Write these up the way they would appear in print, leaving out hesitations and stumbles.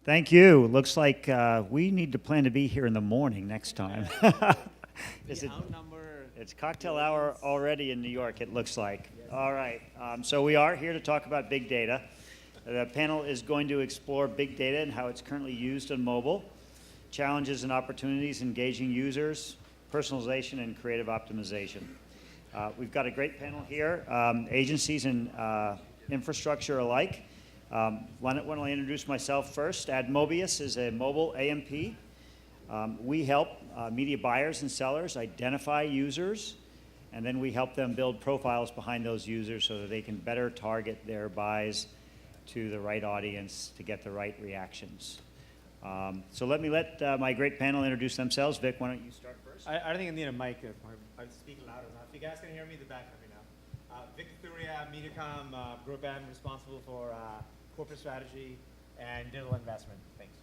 Thank you. Looks like we need to plan to be here in the morning next time. Is it, it's cocktail hour already in New York, it looks like. All right. So we are here to talk about big data. The panel is going to explore big data and how it's currently used on mobile, challenges and opportunities engaging users, personalization, and creative optimization. We've got a great panel here, agencies and infrastructure alike. Why don't I introduce myself first? AdMobius is a mobile AMP. We help media buyers and sellers identify users, and then we help them build profiles behind those users so that they can better target their buys to the right audience to get the right reactions. So let me let my great panel introduce themselves. Vic, why don't you start first? I don't think I need a mic if I'm speaking loud enough. If you guys can hear me, the back let me know. Vic Kathuria, Mediacom, group admin responsible for corporate strategy and digital investment. Thanks.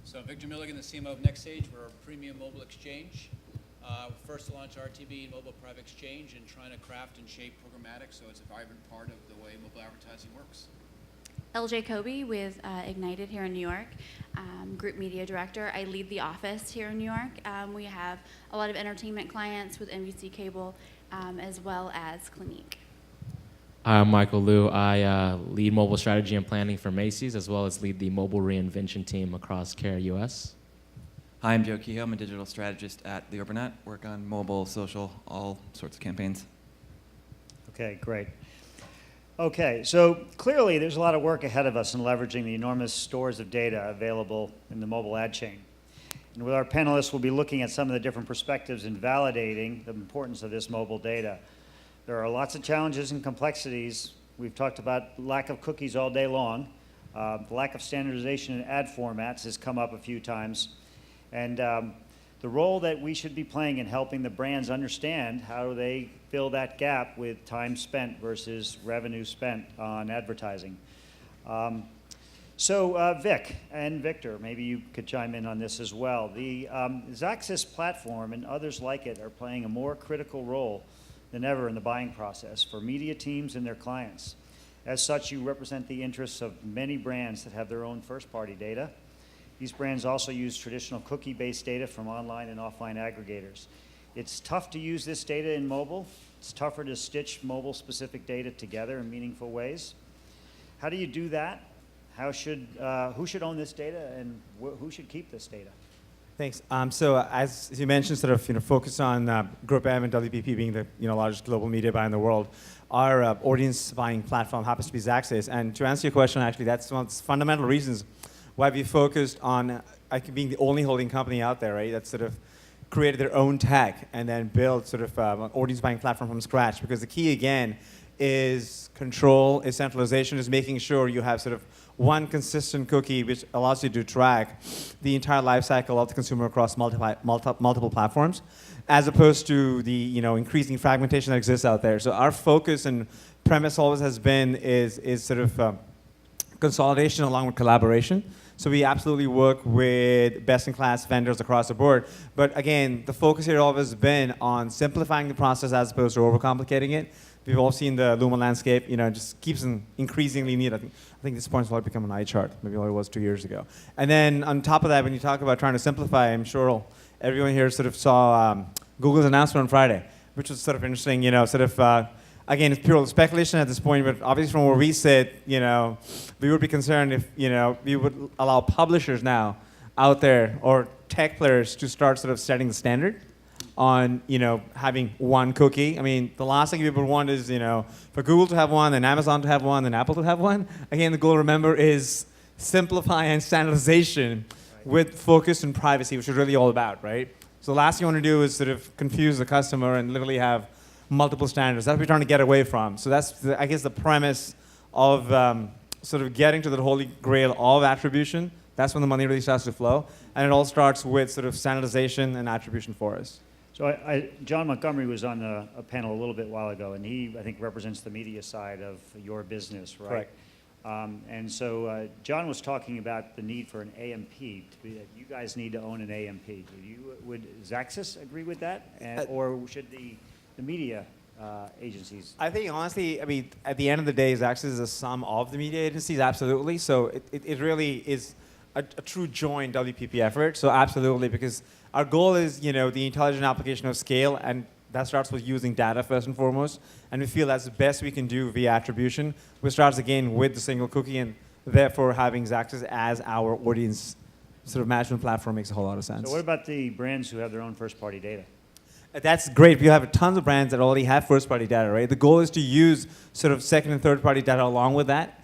So Victor Milligan, the CMO of Nexage. We're a premium mobile exchange. First to launch RTB and mobile private exchange and trying to craft and shape programmatic so it's a vibrant part of the way mobile advertising works. LJ Kobe with Ignited here in New York, Group Media Director. I lead the office here in New York. We have a lot of entertainment clients with NBC Cable as well as Clinique. I'm Michael Liu. I lead mobile strategy and planning for Macy's, as well as lead the mobile reinvention team across Carat US. Hi, I'm Joe Kehoe. I'm a digital strategist at the Burnett. Work on mobile, social, all sorts of campaigns. Okay, great. Okay, so clearly there's a lot of work ahead of us in leveraging the enormous stores of data available in the mobile ad chain. And with our panelists, we'll be looking at some of the different perspectives and validating the importance of this mobile data. There are lots of challenges and complexities. We've talked about lack of cookies all day long. The lack of standardization in ad formats has come up a few times. And the role that we should be playing in helping the brands understand how they fill that gap with time spent versus revenue spent on advertising. So Vic and Victor, maybe you could chime in on this as well. The Xaxis platform and others like it are playing a more critical role than ever in the buying process for media teams and their clients. As such, you represent the interests of many brands that have their own first-party data. These brands also use traditional cookie-based data from online and offline aggregators. It's tough to use this data in mobile. It's tougher to stitch mobile-specific data together in meaningful ways. How do you do that? Who should own this data, and who should keep this data? Thanks. So as you mentioned, sort of focus on Group M and WPP being the largest global media buyer in the world. Our audience buying platform happens to be Xaxis. And to answer your question, actually, that's one of the fundamental reasons why we focused on being the only holding company out there, right? That sort of created their own tech and then built sort of an audience buying platform from scratch. Because the key, again, is control, is centralization, is making sure you have sort of one consistent cookie which allows you to track the entire life cycle of the consumer across multiple platforms, as opposed to the increasing fragmentation that exists out there. So our focus and premise always has been is sort of consolidation along with collaboration. So we absolutely work with best-in-class vendors across the board. But again, the focus here always been on simplifying the process as opposed to overcomplicating it. We've all seen the Luma landscape, just keeps increasingly neat. I think this point will become an eye chart, maybe what it was 2 years ago. And then on top of that, when you talk about trying to simplify, I'm sure everyone here sort of saw Google's announcement on Friday, which was sort of interesting, again, it's pure speculation at this point, but obviously from where we sit, we would be concerned if, we would allow publishers now out there or tech players to start sort of setting the standard on, having one cookie. I mean, the last thing people want is, for Google to have one, then Amazon to have one, then Apple to have one. Again, the goal, remember, is simplify and standardization with focus and privacy, which is really all about, right? So the last thing you want to do is sort of confuse the customer and literally have multiple standards. That's what we're trying to get away from. So that's, I guess, the premise of sort of getting to the holy grail of attribution. That's when the money really starts to flow. And it all starts with sort of standardization and attribution for us. So John Montgomery was on a panel a little bit while ago, and he, I think, represents the media side of your business, right? Correct. And so John was talking about the need for an AMP. You guys need to own an AMP. Would Xaxis agree with that? Or should the media agencies? I think, honestly, at the end of the day, Xaxis is a sum of the media agencies, absolutely. So it really is a true joint WPP effort. So absolutely, because our goal is, the intelligent application of scale, and that starts with using data first and foremost. And we feel that's the best we can do via attribution, which starts again with the single cookie, and therefore having Xaxis as our audience sort of management platform makes a whole lot of sense. So what about the brands who have their own first-party data? That's great. We have tons of brands that already have first-party data, right? The goal is to use sort of second and third-party data along with that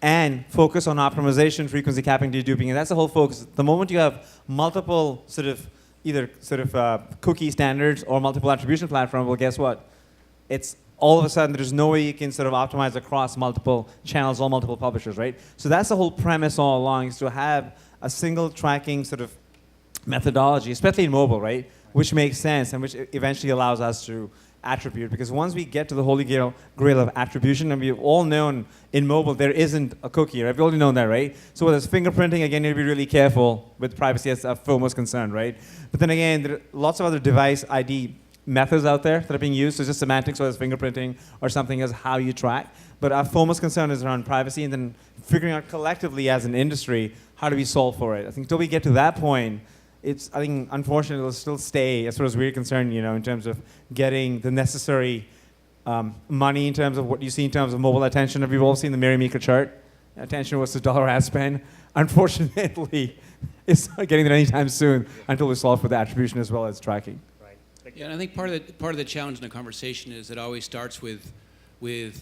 and focus on optimization, frequency capping, deduping, and that's the whole focus. The moment you have multiple either cookie standards or multiple attribution platform, well, guess what? It's all of a sudden there's no way you can sort of optimize across multiple channels or multiple publishers, right? So that's the whole premise all along, is to have a single tracking sort of methodology, especially in mobile, right? Which makes sense and which eventually allows us to attribute. Because once we get to the holy grail of attribution, and we've all known in mobile there isn't a cookie, right? We've already known that, right? So whether it's fingerprinting, again, you need to be really careful with privacy as a foremost concern, right? But then again, there are lots of other device ID methods out there that are being used. So it's just semantics, whether it's fingerprinting or something as how you track. But our foremost concern is around privacy and then figuring out collectively as an industry, how do we solve for it? I think until we get to that point, I think, unfortunately, it'll still stay, as far as we're concerned, in terms of getting the necessary money in terms of what you see in terms of mobile attention. We've all seen the Mary Meeker chart. Attention was the dollar ad spend. Unfortunately, it's not getting there anytime soon until we solve for the attribution as well as tracking. Right. Yeah, and I think part of the challenge in the conversation is it always starts with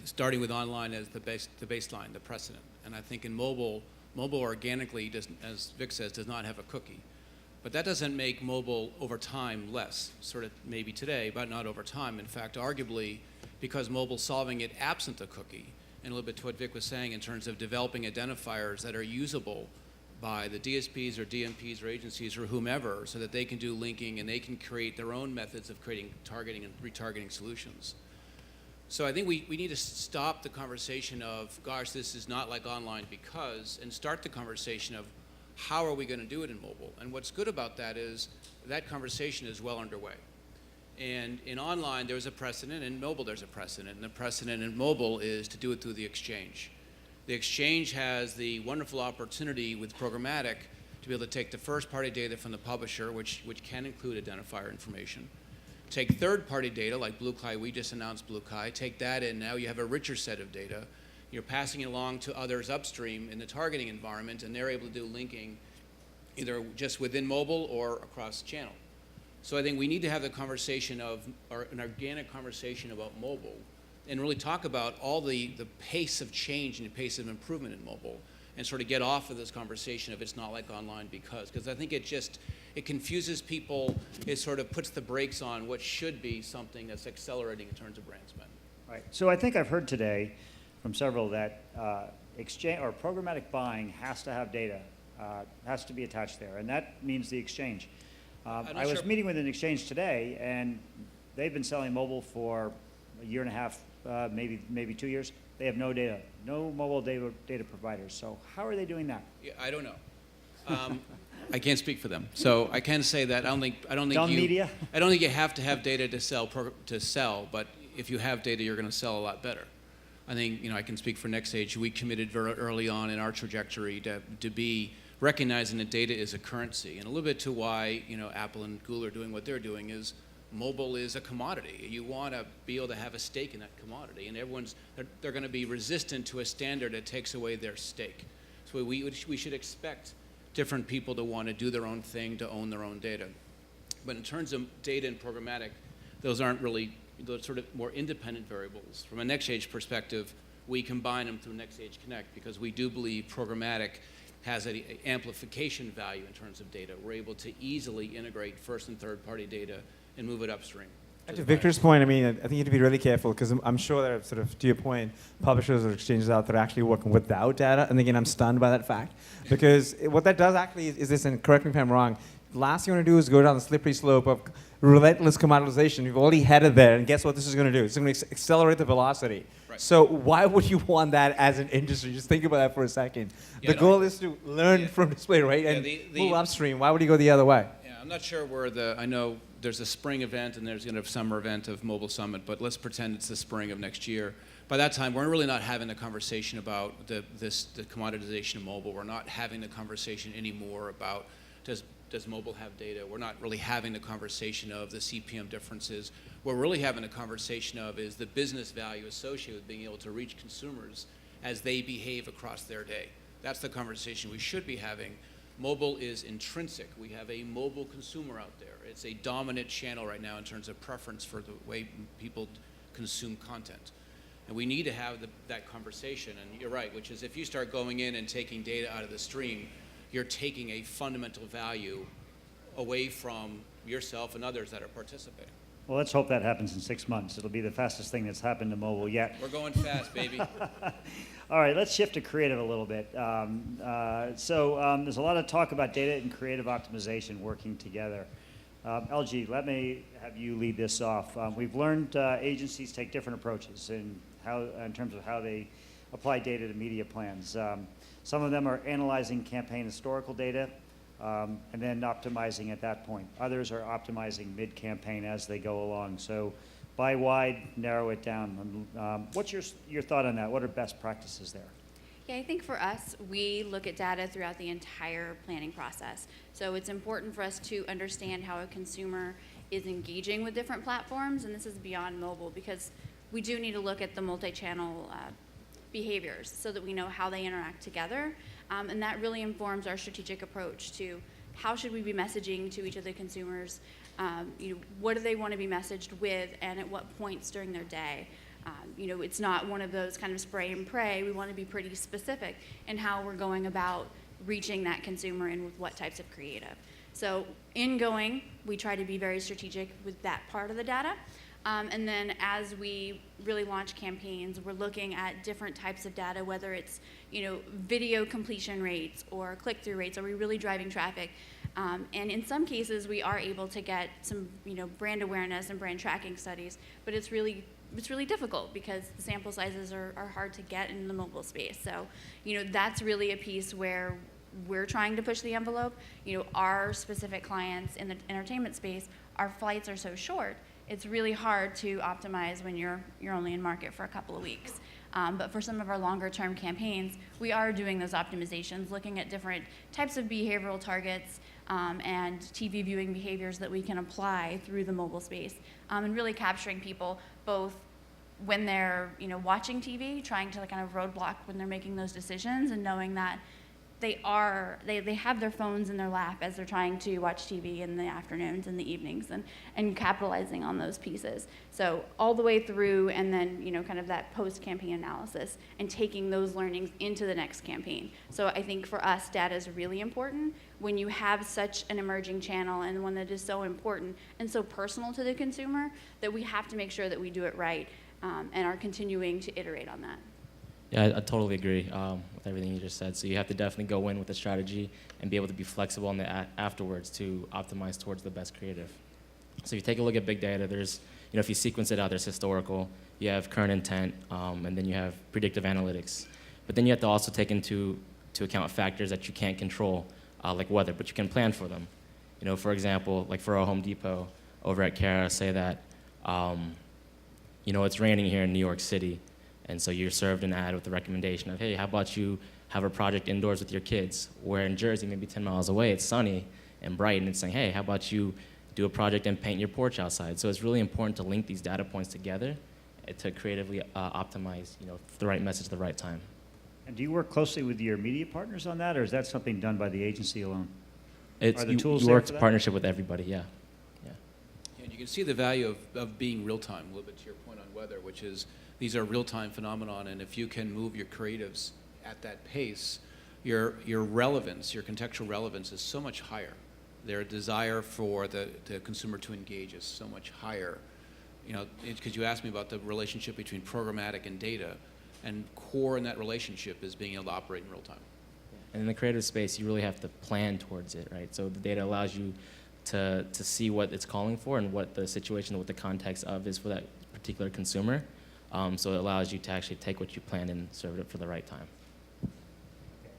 starting with online as the baseline, the precedent. And I think in mobile organically, as Vic says, does not have a cookie. But that doesn't make mobile over time less, sort of maybe today, but not over time. In fact, arguably, because mobile's solving it absent a cookie, and a little bit to what Vic was saying in terms of developing identifiers that are usable by the DSPs or DMPs or agencies or whomever, so that they can do linking and they can create their own methods of creating targeting and retargeting solutions. So I think we need to stop the conversation of, gosh, this is not like online because, and start the conversation of, how are we going to do it in mobile? And what's good about that is that conversation is well underway. And in online, there's a precedent. In mobile, there's a precedent. And the precedent in mobile is to do it through the exchange. The exchange has the wonderful opportunity with programmatic to be able to take the first-party data from the publisher, which can include identifier information, take third-party data like BlueKai. We just announced BlueKai. Take that in. Now you have a richer set of data. You're passing it along to others upstream in the targeting environment, and they're able to do linking either just within mobile or across channel. So I think we need to have the conversation or an organic conversation about mobile and really talk about all the pace of change and the pace of improvement in mobile and sort of get off of this conversation of it's not like online because I think it confuses people. It sort of puts the brakes on what should be something that's accelerating in terms of brand spend. Right. So I think I've heard today from several that exchange or programmatic buying has to have data, has to be attached there, and that means the exchange. I was meeting with an exchange today, and they've been selling mobile for a year and a half, maybe 2 years. They have no data, no mobile data providers. So how are they doing that? Yeah, I don't know. I can't speak for them, so I can say that I don't think media? I don't think you have to have data to sell, but if you have data, you're going to sell a lot better. I think, I can speak for Nexage. We committed very early on in our trajectory to be recognizing that data is a currency. And a little bit to why, Apple and Google are doing what they're doing is mobile is a commodity. You want to be able to have a stake in that commodity. And they're going to be resistant to a standard that takes away their stake. So we should expect different people to want to do their own thing, to own their own data. But in terms of data and programmatic, those aren't really those sort of more independent variables. From a Nexage perspective, we combine them through Nexage Connect because we do believe programmatic has an amplification value in terms of data. We're able to easily integrate first and third party data and move it upstream. To Victor's point, I think you have to be really careful because I'm sure there are sort of, to your point, publishers or exchanges out there actually working without data. And again, I'm stunned by that fact because what that does actually is this, and correct me if I'm wrong, last thing you want to do is go down the slippery slope of relentless commoditization. You've already headed there, and guess what this is going to do? It's going to accelerate the velocity. Right. So why would you want that as an industry? Just think about that for a second. The goal is to learn from display, right? And move upstream. Why would you go the other way? Yeah, I'm not sure where I know there's a spring event and there's going to be a summer event of Mobile Summit, but let's pretend it's the spring of next year. by that time, we're really not having the conversation about the commoditization of mobile. We're not having the conversation anymore about does mobile have data. We're not really having the conversation of the CPM differences. What we're really having a conversation of is the business value associated with being able to reach consumers as they behave across their day. That's the conversation we should be having. Mobile is intrinsic. We have a mobile consumer out there. It's a dominant channel right now in terms of preference for the way people consume content. And we need to have that conversation. And you're right, which is if you start going in and taking data out of the stream, you're taking a fundamental value away from yourself and others that are participating. Well, let's hope that happens in 6 months. It'll be the fastest thing that's happened to mobile yet. We're going fast, baby. All right, let's shift to creative a little bit. There's a lot of talk about data and creative optimization working together. LG, let me have you lead this off. We've learned agencies take different approaches in terms of how they apply data to media plans. Some of them are analyzing campaign historical data and then optimizing at that point. Others are optimizing mid-campaign as they go along. So buy wide, narrow it down. What's your thought on that? What are best practices there? Yeah, I think for us, we look at data throughout the entire planning process. So it's important for us to understand how a consumer is engaging with different platforms, and this is beyond mobile, because we do need to look at the multi-channel behaviors so that we know how they interact together. And that really informs our strategic approach to how should we be messaging to each of the consumers, what do they want to be messaged with, and at what points during their day. It's not one of those kind of spray and pray. We want to be pretty specific in how we're going about reaching that consumer and with what types of creative. So in going, we try to be very strategic with that part of the data. And then as we really launch campaigns, we're looking at different types of data, whether it's video completion rates or click-through rates. Are we really driving traffic? And in some cases, we are able to get some brand awareness and brand tracking studies, but it's really difficult because the sample sizes are hard to get in the mobile space. So that's really a piece where we're trying to push the envelope. Our specific clients in the entertainment space, our flights are so short. It's really hard to optimize when you're only in market for a couple of weeks. But for some of our longer term campaigns, we are doing those optimizations, looking at different types of behavioral targets and TV viewing behaviors that we can apply through the mobile space, and really capturing people both when they're watching TV, trying to kind of roadblock when they're making those decisions, and knowing that they have their phones in their lap as they're trying to watch TV in the afternoons and the evenings, and capitalizing on those pieces. So all the way through, and then kind of that post-campaign analysis and taking those learnings into the next campaign. So I think for us, data is really important when you have such an emerging channel and one that is so important and so personal to the consumer, that we have to make sure that we do it right, and are continuing to iterate on that. Yeah, I totally agree with everything you just said. So you have to definitely go in with a strategy and be able to be flexible in the afterwards to optimize towards the best creative. So if you take a look at big data, there's, if you sequence it out, there's historical, you have current intent, and then you have predictive analytics. But then you have to also take into account factors that you can't control, like weather, but you can plan for them. For example, like for our Home Depot over at Carat, say that, it's raining here in New York City. And so you're served an ad with the recommendation of, hey, how about you have a project indoors with your kids? Where in Jersey, maybe 10 miles away, it's sunny and bright, and it's saying, hey, how about you do a project and paint your porch outside? So it's really important to link these data points together to creatively optimize, the right message at the right time. And do you work closely with your media partners on that, or is that something done by the agency alone? It's, Are the you tools work there for that? partnership with everybody, yeah. And you can see the value of being real time, a little bit to your point on weather, which is these are real time phenomenon, and if you can move your creatives at that pace, your relevance, your contextual relevance is so much higher. Their desire for the consumer to engage is so much higher. Because you asked me about the relationship between programmatic and data, and core in that relationship is being able to operate in real time. And in the creative space, you really have to plan towards it, right? So the data allows you to see what it's calling for and what the situation, what the context of is for that particular consumer. So it allows you to actually take what you plan and serve it for the right time.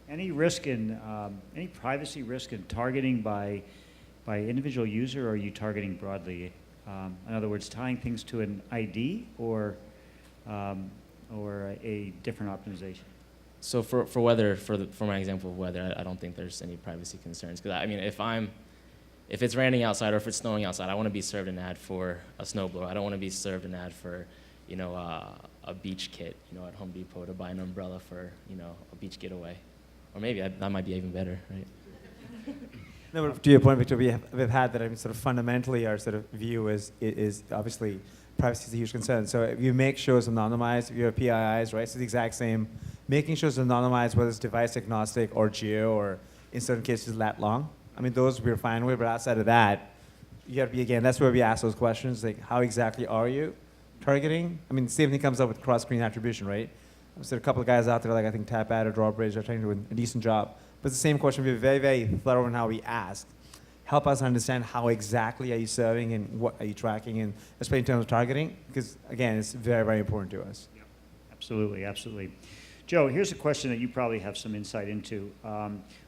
Any privacy risk in targeting by individual user, or are you targeting broadly? In other words, tying things to an ID, or or a different optimization? So for weather, for my example of weather, I don't think there's any privacy concerns. Because I mean, if it's raining outside or if it's snowing outside, I want to be served an ad for a snowblower. I don't want to be served an ad for, a beach kit, at Home Depot to buy an umbrella for, a beach getaway. Or maybe that might be even better, right? No, but to your point, Victor, we've had that. I mean, sort of fundamentally, our sort of view is obviously privacy is a huge concern. So if you make shows anonymized, if you have PIIs, right? So the exact same, making shows anonymized, whether it's device agnostic or geo, or in certain cases lat long. I mean, those we're fine with, but outside of that, you got to be, again, that's where we ask those questions, like how exactly are you targeting? I mean, the same thing comes up with cross-screen attribution, right? I've seen a couple of guys out there, like I think TapAd or Drawbridge, are trying to do a decent job. But it's the same question. We're very, very thorough in how we ask. Help us understand how exactly are you serving and what are you tracking, and especially in terms of targeting, because again, it's very, very important to us. Yeah. Absolutely, absolutely. Joe, here's a question that you probably have some insight into.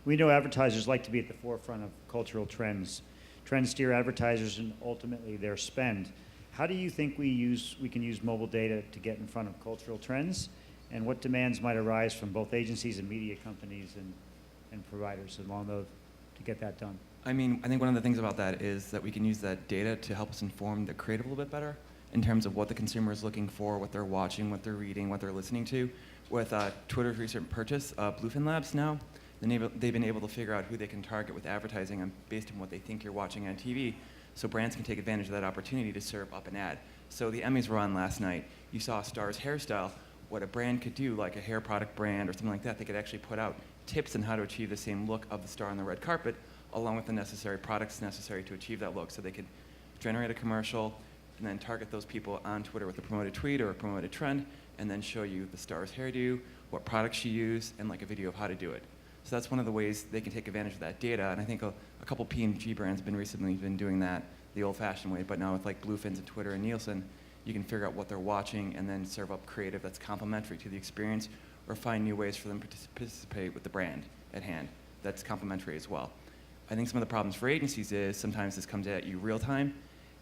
We know advertisers like to be at the forefront of cultural trends. Trends steer advertisers and ultimately their spend. How do you think we can use mobile data to get in front of cultural trends? And what demands might arise from both agencies and media companies and providers along those to get that done? I mean, I think one of the things about that is that we can use that data to help us inform the creative a little bit better in terms of what the consumer is looking for, what they're watching, what they're reading, what they're listening to. With Twitter's recent purchase, Bluefin Labs now, they've been able to figure out who they can target with advertising based on what they think you're watching on TV, so brands can take advantage of that opportunity to serve up an ad. So the Emmys were on last night. You saw a star's hairstyle. What a brand could do, like a hair product brand or something like that, they could actually put out tips on how to achieve the same look of the star on the red carpet, along with the necessary products necessary to achieve that look. So they could generate a commercial and then target those people on Twitter with a promoted tweet or a promoted trend, and then show you the star's hairdo, what products she used, and like a video of how to do it. So that's one of the ways they can take advantage of that data. And I think a couple P&G brands have recently been doing that the old-fashioned way, but now with like Bluefins and Twitter and Nielsen, you can figure out what they're watching and then serve up creative that's complementary to the experience, or find new ways for them to participate with the brand at hand that's complementary as well. I think some of the problems for agencies is sometimes this comes at you real time,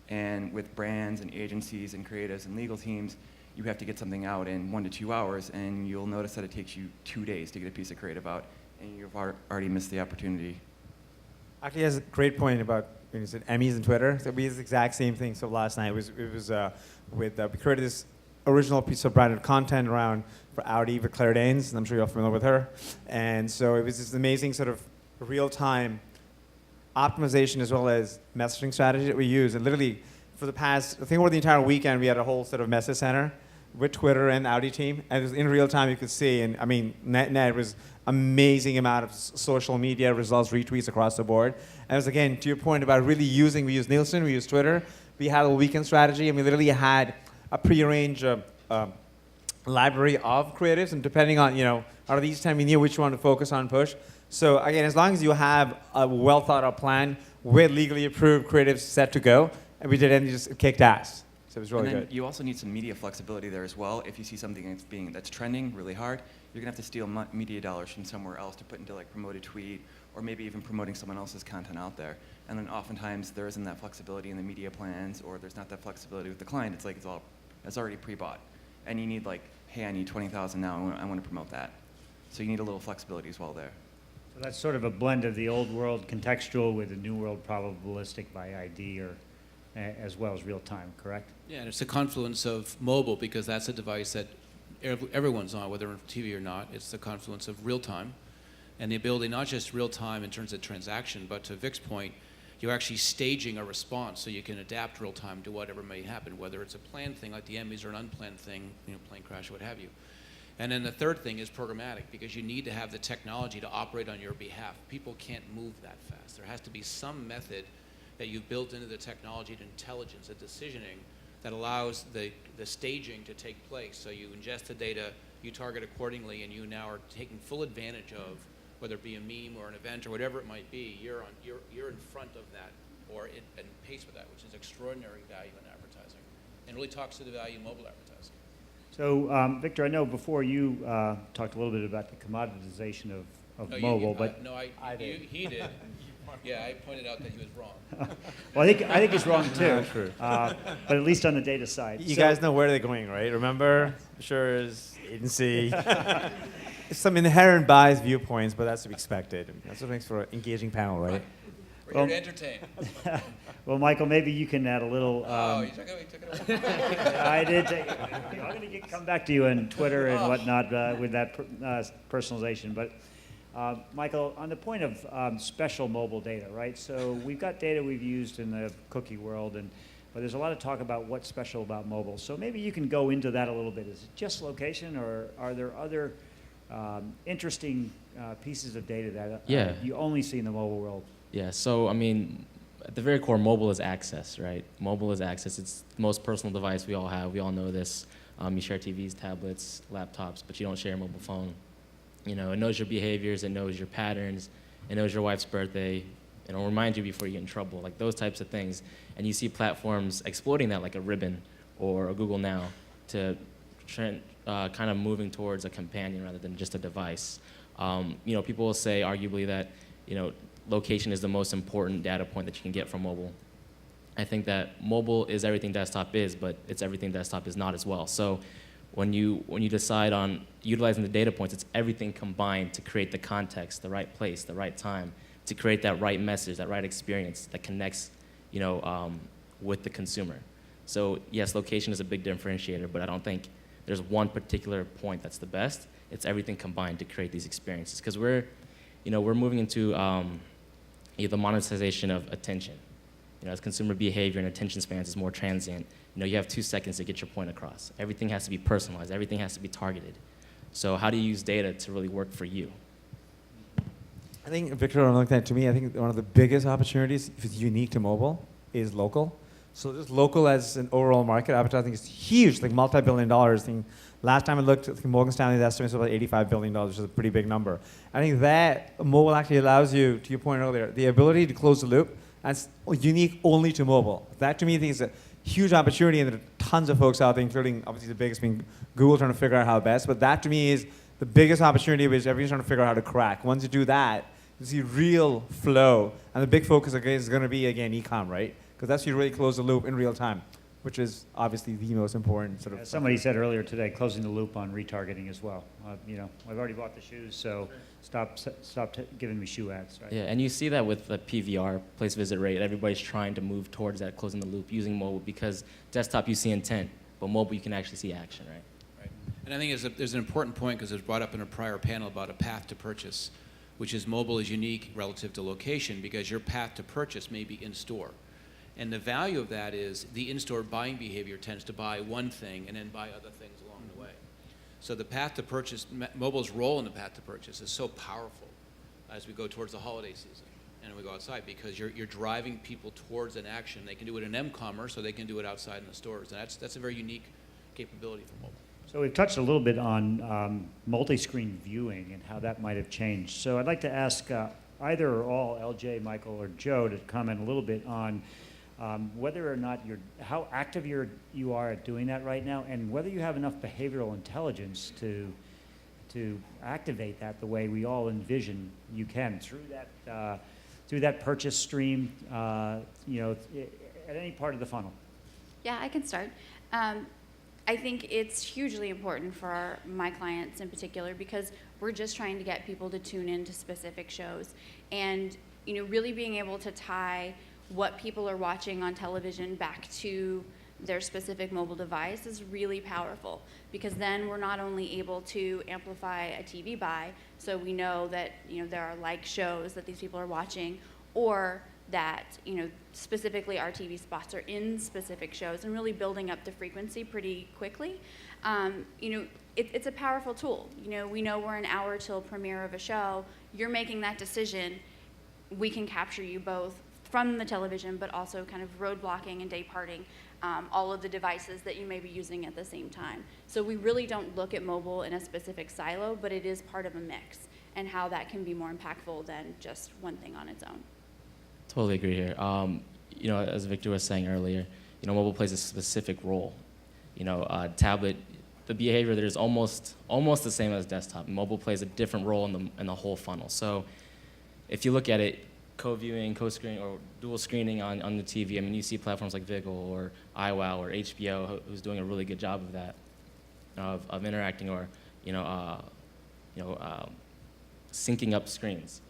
and with brands and agencies and creatives and legal teams, you have to get something out in 1 to 2 hours, and you'll notice that it takes you 2 days to get a piece of creative out, and you've already missed the opportunity. Actually, has a great point about when you said Emmys and Twitter. So we did the exact same thing. So last night we created this original piece of branded content around for Audi with Claire Danes, and I'm sure you're familiar with her. And so it was this amazing sort of real-time optimization as well as messaging strategy that we use. And literally, for the past, I think over the entire weekend, we had a whole sort of message center with Twitter and Audi team, and it was in real time you could see, and I mean, net was amazing amount of social media results, retweets across the board. And it was, again, to your point about really we use Nielsen, we use Twitter, we had a weekend strategy, and we literally had a prearranged library of creatives, and depending on, out of these 10, we knew which one to focus on push. So again, as long as you have a well thought out plan with legally approved creatives set to go, and we did it and just kicked ass. So it was really good. You also need some media flexibility there as well. If you see something that's trending really hard, you're gonna have to steal media dollars from somewhere else to put into like promoted tweet, or maybe even promoting someone else's content out there. And then oftentimes there isn't that flexibility in the media plans, or there's not that flexibility with the client. It's like it's already pre-bought, and you need like, hey, I need 20,000 now. I want to promote that. So you need a little flexibility as well there. So that's sort of a blend of the old world contextual with the new world probabilistic by ID, or as well as real time, correct? Yeah, and it's a confluence of mobile, because that's a device that everyone's on, whether on TV or not. It's the confluence of real time, and the ability not just real time in terms of transaction, but to Vic's point, you're actually staging a response so you can adapt real time to whatever may happen, whether it's a planned thing like the Emmys or an unplanned thing, plane crash or what have you. And then the third thing is programmatic, because you need to have the technology to operate on your behalf. People can't move that fast. There has to be some method that you've built into the technology and intelligence, the decisioning, that allows the staging to take place. So you ingest the data, you target accordingly, and you now are taking full advantage of, whether it be a meme or an event or whatever it might be, you're in front of that, or in pace with that, which is extraordinary value in advertising, and really talks to the value of mobile advertising. So, Victor, I know before you talked a little bit about the commoditization of mobile, but he did. Yeah, I pointed out that he was wrong. Well, I think he's wrong too. True. But at least on the data side. You So- guys know where they're going, right? Remember? Sure is agency. Some inherent biased viewpoints, but that's to be expected. That's what makes for an engaging panel, right? We're Well- here to entertain. Well, Michael, maybe you can add a little. Oh, you took it away. I did. I'm going to come back to you on Twitter and whatnot with that personalization. But Michael, on the point of special mobile data, right? So we've got data we've used in the cookie world, but there's a lot of talk about what's special about mobile. So maybe you can go into that a little bit. Is it just location, or are there other interesting pieces of data that Yeah. you only see in the mobile world? Yeah, so I mean, at the very core, mobile is access, right? Mobile is access. It's the most personal device we all have. We all know this. You share TVs, tablets, laptops, but you don't share a mobile phone. You know, it knows your behaviors, it knows your patterns, it knows your wife's birthday, it'll remind you before you get in trouble, like those types of things. And you see platforms exploiting that, like a Ribbon or a Google Now, to kind of moving towards a companion rather than just a device. You know, people will say, arguably, that, you know, location is the most important data point that you can get from mobile. I think that mobile is everything desktop is, but it's everything desktop is not as well. So when you decide on utilizing the data points, it's everything combined to create the context, the right place, the right time, to create that right message, that right experience that connects, you know, with the consumer. So yes, location is a big differentiator, but I don't think there's one particular point that's the best. It's everything combined to create these experiences, because we're moving into the monetization of attention. You know, as consumer behavior and attention spans is more transient, you know, you have 2 seconds to get your point across. Everything has to be personalized. Everything has to be targeted. So how do you use data to really work for you? I think, Victor, when I look at that, to me, I think one of the biggest opportunities, if it's unique to mobile, is local. So just local as an overall market, advertising is huge, like multi-billion dollars. I think last time I looked, I think Morgan Stanley's estimate was about $85 billion, which is a pretty big number. I think that mobile actually allows you, to your point earlier, the ability to close the loop. That's unique only to mobile. That, to me, I think is a huge opportunity, and there are tons of folks out there, including obviously the biggest being Google, trying to figure out how best. But that, to me, is the biggest opportunity, which everyone's trying to figure out how to crack. Once you do that, you see real flow. And the big focus, again, is going to be, again, e-com, right? Because that's how you really close the loop in real time, which is obviously the most important sort of. Somebody said earlier today, closing the loop on retargeting as well. You know, I've already bought the shoes, so stop giving me shoe ads, right? Yeah, and you see that with the PVR, place visit rate. Everybody's trying to move towards that, closing the loop, using mobile, because desktop you see intent, but mobile you can actually see action, right? Right. And I think there's an important point, because it was brought up in a prior panel about a path to purchase, which is mobile is unique relative to location, because your path to purchase may be in store. And the value of that is the in-store buying behavior tends to buy one thing and then buy other things along the way. So the path to purchase, mobile's role in the path to purchase is so powerful as we go towards the holiday season and we go outside, because you're driving people towards an action. They can do it in m-commerce, or they can do it outside in the stores. And that's a very unique capability for mobile. So we've touched a little bit on multi-screen viewing and how that might have changed. So I'd like to ask either or all, LJ, Michael, or Joe, to comment a little bit on whether or not how active you are at doing that right now, and whether you have enough behavioral intelligence to activate that the way we all envision you can through that purchase stream, you know, at any part of the funnel. Yeah, I can start. I think it's hugely important for my clients in particular, because we're just trying to get people to tune into specific shows, and really being able to tie what people are watching on television back to their specific mobile device is really powerful, because then we're not only able to amplify a TV buy, so we know that there are like shows that these people are watching, or that specifically our TV spots are in specific shows, and really building up the frequency pretty quickly. It's a powerful tool. We know we're an hour till premiere of a show. You're making that decision. We can capture you both from the television, but also kind of road blocking and day parting all of the devices that you may be using at the same time. So we really don't look at mobile in a specific silo, but it is part of a mix, and how that can be more impactful than just one thing on its own. Totally agree here. As Victor was saying earlier, mobile plays a specific role. Tablet, the behavior there is almost the same as desktop. Mobile plays a different role in the whole funnel. So if you look at it, co-viewing, co-screening, or dual screening on the TV. I mean, you see platforms like Vigil or iWow or HBO who's doing a really good job of that, of interacting or, syncing up screens,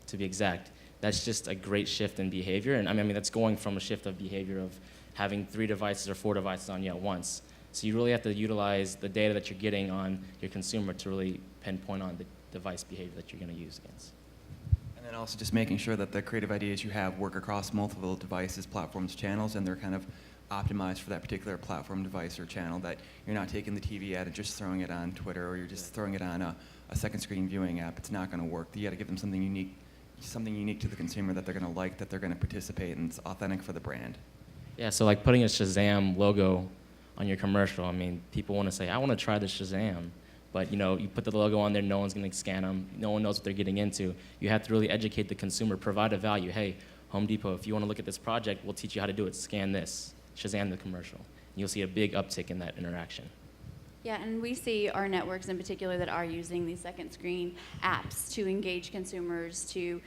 to be exact. That's just a great shift in behavior. And I mean, that's going from a shift of behavior of having 3 devices or 4 devices on you at once. So you really have to utilize the data that you're getting on your consumer to really pinpoint on the device behavior that you're going to use against. And then also just making sure that the creative ideas you have work across multiple devices, platforms, channels, and they're kind of optimized for that particular platform, device, or channel, that you're not taking the TV ad and just throwing it on Twitter, or you're just throwing it on a second screen viewing app. It's not going to work. You got to give them something unique to the consumer that they're going to like, that they're going to participate, and it's authentic for the brand. Yeah, so like putting a Shazam logo on your commercial, I mean, people want to say, I want to try the Shazam. But you put the logo on there, no one's going to scan them. No one knows what they're getting into. You have to really educate the consumer, provide a value. Hey, Home Depot, if you want to look at this project, we'll teach you how to do it. Scan this, Shazam the commercial. And you'll see a big uptick in that interaction. Yeah, and we see our networks in particular that are using these second screen apps to engage consumers, to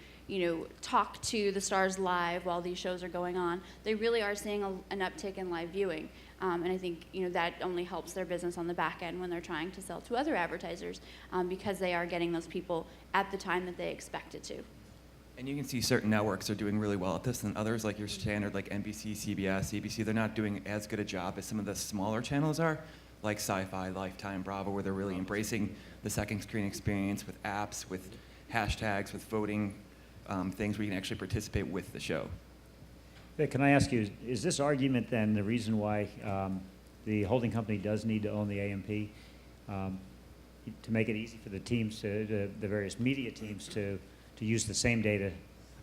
talk to the stars live while these shows are going on. They really are seeing an uptick in live viewing. And I think that only helps their business on the back end when they're trying to sell to other advertisers, because they are getting those people at the time that they expected to. And you can see certain networks are doing really well at this, and others, like your standard, like NBC, CBS, ABC, they're not doing as good a job as some of the smaller channels are, like Sci-Fi, Lifetime, Bravo, where they're really embracing the second screen experience with apps, with hashtags, with voting, things where you can actually participate with the show. Vic, can I ask you, is this argument then the reason why the holding company does need to own the AMP, to make it easy for the teams, the various media teams to use the same data?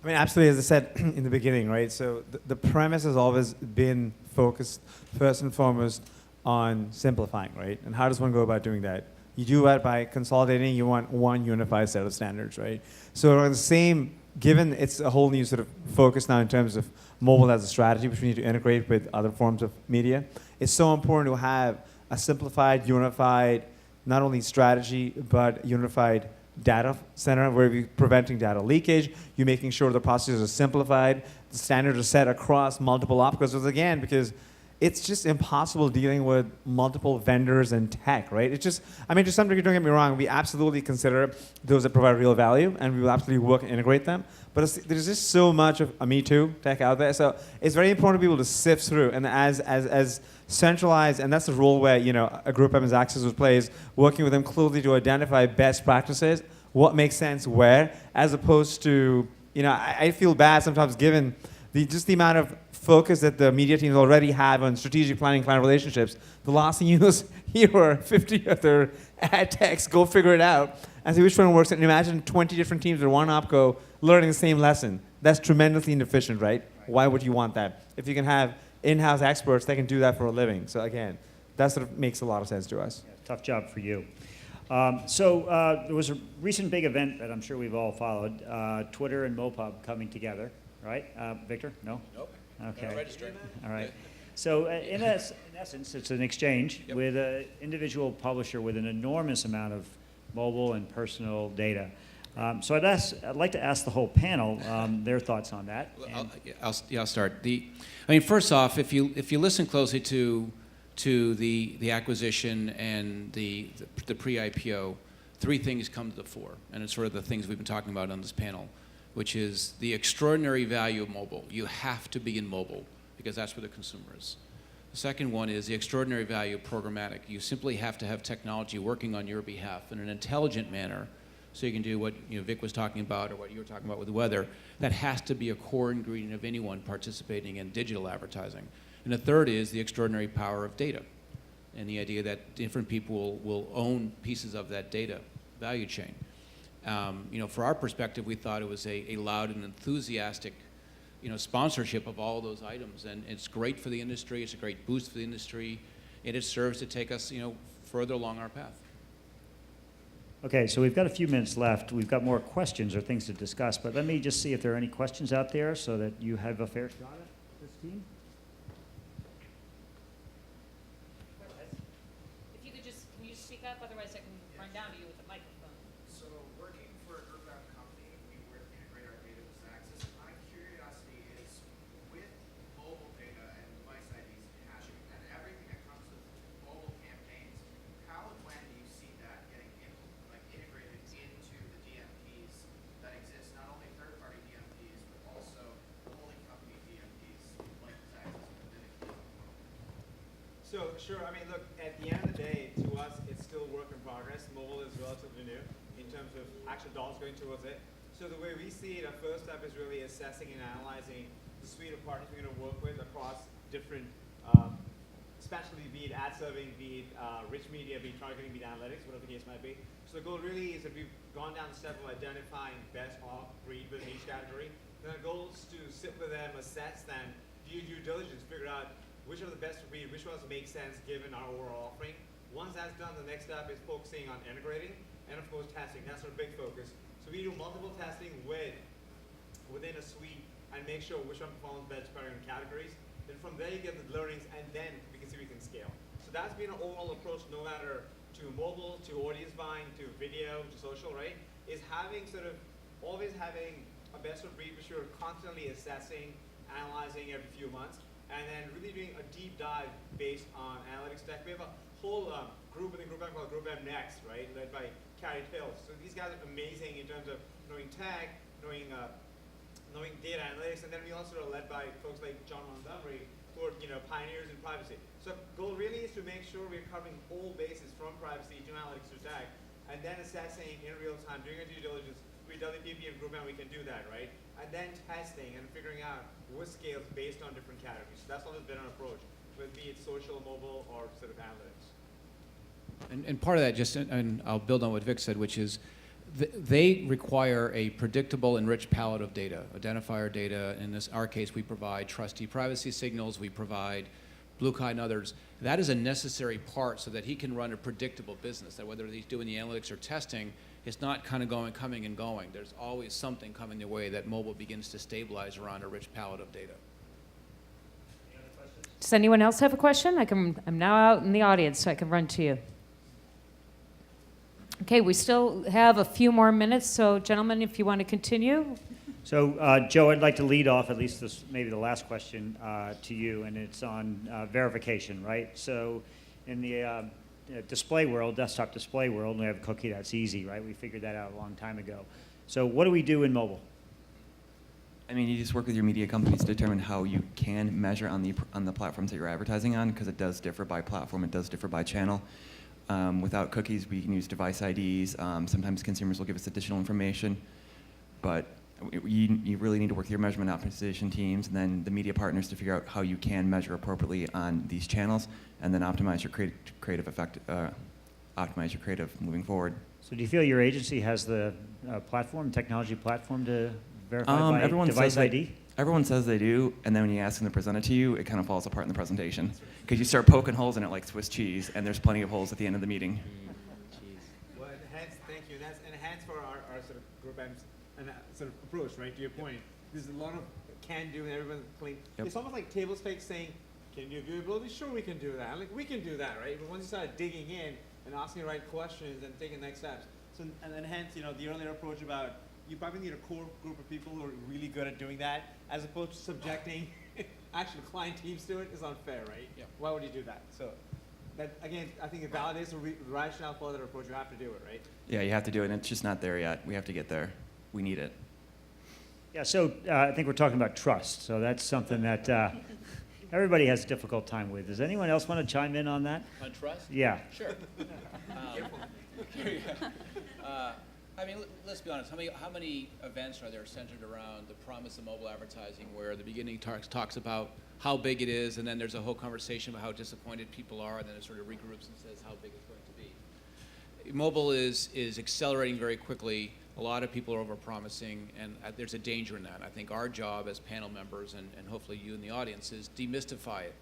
I mean, absolutely, as I said in the beginning, right? So the premise has always been focused first and foremost on simplifying, right? And how does one go about doing that? You do that by consolidating. You want one unified set of standards, right? So on the same, given it's a whole new sort of focus now in terms of mobile as a strategy, which we need to integrate with other forms of media, it's so important to have a simplified, unified, not only strategy, but unified data center where you're preventing data leakage, you're making sure the processes are simplified, the standards are set across multiple opcos, again, because it's just impossible dealing with multiple vendors and tech, right? It's just, I mean, to some degree, don't get me wrong, we absolutely consider those that provide real value, and we will absolutely work and integrate them. But there's just so much of a Me Too tech out there, so it's very important to be able to sift through. And as centralized, and that's the role where a group as Access plays, working with them closely to identify best practices, what makes sense where, as opposed to, I feel bad sometimes given just the amount of focus that the media teams already have on strategic planning, client relationships. The last thing you hear are 50 other ad techs, go figure it out, and see which one works. And imagine 20 different teams in one opco learning the same lesson. That's tremendously inefficient, right? Why would you want that? If you can have in-house experts, they can do that for a living. So again, that sort of makes a lot of sense to us. Yeah, tough job for you. There was a recent big event that I'm sure we've all followed, Twitter and MoPub coming together, right? Victor? No? Nope. Okay. Registered. All right. So in essence, it's an exchange with an individual publisher with an enormous amount of mobile and personal data. So I'd like to ask the whole panel their thoughts on that. Well, I'll start. First off, if you listen closely to the acquisition and the pre-IPO, 3 things come to the fore, and it's sort of the things we've been talking about on this panel, which is the extraordinary value of mobile. You have to be in mobile because that's where the consumer is. The second one is the extraordinary value of programmatic. You simply have to have technology working on your behalf in an intelligent manner so you can do what Vic was talking about or what you were talking about with the weather. That has to be a core ingredient of anyone participating in digital advertising. And the third is the extraordinary power of data and the idea that different people will own pieces of that data value chain. For our perspective, we thought it was a loud and enthusiastic, sponsorship of all those items, and it's great for the industry. It's a great boost for the industry, and it serves to take us, further along our path. Okay, so we've got a few minutes left. We've got more questions or things to discuss, but let me just see if there are any questions out there so that you have a fair shot at this team. If you could just, can you speak up? Otherwise I can run down to you with the microphone. So working for a group out company, we work to integrate our data with Access So, sure, I mean, look, at the end of the day, to us, it's still work in progress. Mobile is relatively new in terms of actual dollars going towards it. So the way we see it, our first step is really assessing and analyzing the suite of partners we're going to work with across different, especially be it ad serving, be it rich media, be it targeting, be it analytics, whatever the case might be. So the goal really is that we've gone down the step of identifying best of breed within each category. Then the goal is to sit with them, assess them, do due diligence, figure out which are the best of breed, which ones make sense given our overall offering. Once that's done, the next step is focusing on integrating and of course testing. That's our big focus. So we do multiple testing within a suite and make sure which one performs best better in categories. Then from there you get the learnings and then we can see we can scale. So that's been our overall approach no matter to mobile, to audience buying, to video, to social, right? Is having always having a best of breed which we're constantly assessing, analyzing every few months. And then really doing a deep dive based on analytics tech. We have a whole group within Group M called Group M Next, right, led by Carat. So these guys are amazing in terms of knowing tech, knowing data analytics, and then we also are led by folks like John Montgomery, who are pioneers in privacy. So goal really is to make sure we're covering all bases from privacy to analytics to tech, and then assessing in real time, doing our due diligence. With WPP and Group M, we can do that, right? And then testing and figuring out what scales based on different categories. So that's always been our approach, whether be it social, mobile, or sort of analytics. And part of that, and I'll build on what Vic said, which is they require a predictable and rich palette of data, identifier data. In our case, we provide trustee privacy signals, we provide Blue Kite and others. That is a necessary part so that he can run a predictable business, that whether he's doing the analytics or testing, it's not kind of coming and going. There's always something coming the way that mobile begins to stabilize around a rich palette of data. Does anyone else have a question? I'm now out in the audience, so I can run to you. Okay, we still have a few more minutes, so gentlemen, if you want to continue. So, Joe, I'd like to lead off at least maybe the last question to you, and it's on verification, right? So, in the display world, desktop display world, we have a cookie. That's easy, right? We figured that out a long time ago. So, what do we do in mobile? I mean, you just work with your media companies to determine how you can measure on the platforms that you're advertising on, because it does differ by platform, it does differ by channel. Without cookies, we can use device IDs. Sometimes consumers will give us additional information, but you really need to work with your measurement optimization teams and then the media partners to figure out how you can measure appropriately on these channels, and then optimize your optimize your creative moving forward. So, do you feel your agency has the technology platform to verify by device ID? Everyone says they do, and then when you ask them to present it to you, it kind of falls apart in the presentation. Because you start poking holes in it like Swiss cheese, and there's plenty of holes at the end of the meeting. Well, thank you. That's enhanced for our sort of Group M's sort of approach, right? To your point, there's a lot of can do, and everyone's clean. Yep. It's almost like table stakes saying, can you do viewability? Sure, we can do that. Like, we can do that, right? But once you start digging in and asking the right questions and taking the next steps. So, and then hence, the earlier approach about you probably need a core group of people who are really good at doing that, as opposed to subjecting actual client teams to it is unfair, right? Yeah. Why would you do that? So that, again, I think it validates the rationale for that approach. You have to do it, right? Yeah, you have to do it, and it's just not there yet. We have to get there. We need it. Yeah, so I think we're talking about trust. So that's something that everybody has a difficult time with. Does anyone else want to chime in on that? On trust? Yeah. Sure. I mean, let's be honest. How many events are there centered around the promise of mobile advertising, where the beginning talks about how big it is, and then there's a whole conversation about how disappointed people are, and then it sort of regroups and says how big it's going to be. Mobile is accelerating very quickly. A lot of people are over-promising, and there's a danger in that. I think our job as panel members, and hopefully you in the audience, is demystify it.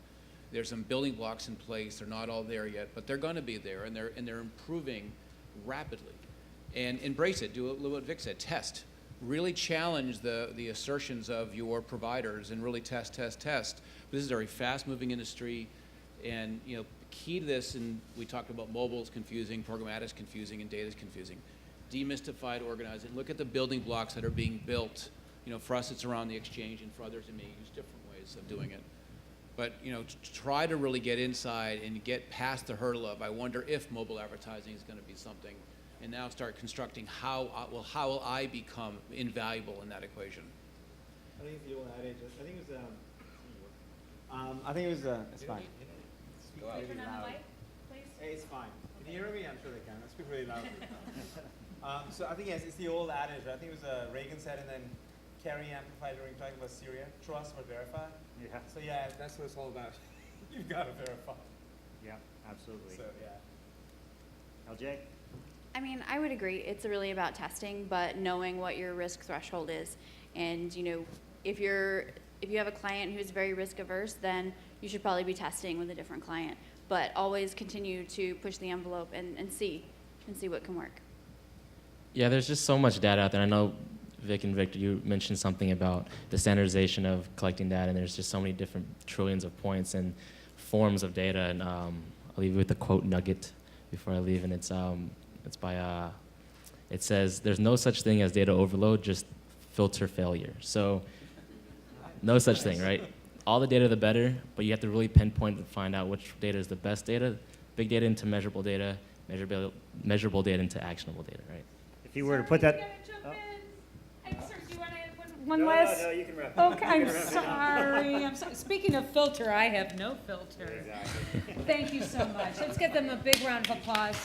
There's some building blocks in place. They're not all there yet, but they're going to be there, and they're improving rapidly. And embrace it. Do what Vic said. Test. Really challenge the assertions of your providers, and really test. This is a very fast-moving industry, and key to this. And we talked about mobile is confusing, programmatic is confusing, and data is confusing. Demystify it, organize it, and look at the building blocks that are being built. For us, it's around the exchange, and for others, it may use different ways of doing it. But try to really get inside and get past the hurdle of, I wonder if mobile advertising is going to be something. And now start constructing how will I become invaluable in that equation? I think it's the old adage. I think it was. It's fine. speak really loud. Hey, it's fine. Can you hear me? I'm sure they can. I speak really loud. So I think, yes, it's the old adage. I think it was Reagan said, and then Kerry amplified during talking about Syria. Trust but verify. Yeah. So yeah, that's what it's all about. You've got to verify. Yeah, absolutely. So yeah. LJ? I mean, I would agree. It's really about testing, but knowing what your risk threshold is. And, you know, if you have a client who's very risk averse, then you should probably be testing with a different client. But always continue to push the envelope and see what can work. Yeah, there's just so much data out there. I know Vic and Victor, you mentioned something about the standardization of collecting data, and there's just so many different trillions of points and forms of data. And I'll leave you with the quote nugget before I leave, and it's by it says, "There's no such thing as data overload, just filter failure." So no such thing, right? All the data, the better, but you have to really pinpoint and find out which data is the best data. Big data into measurable data, measurable data into actionable data, right? If you were to put that... Do you want to add one last? No, you can wrap it. Okay, I'm sorry. Speaking of filter, I have no filter. Exactly. Thank you so much. Let's give them a big round of applause.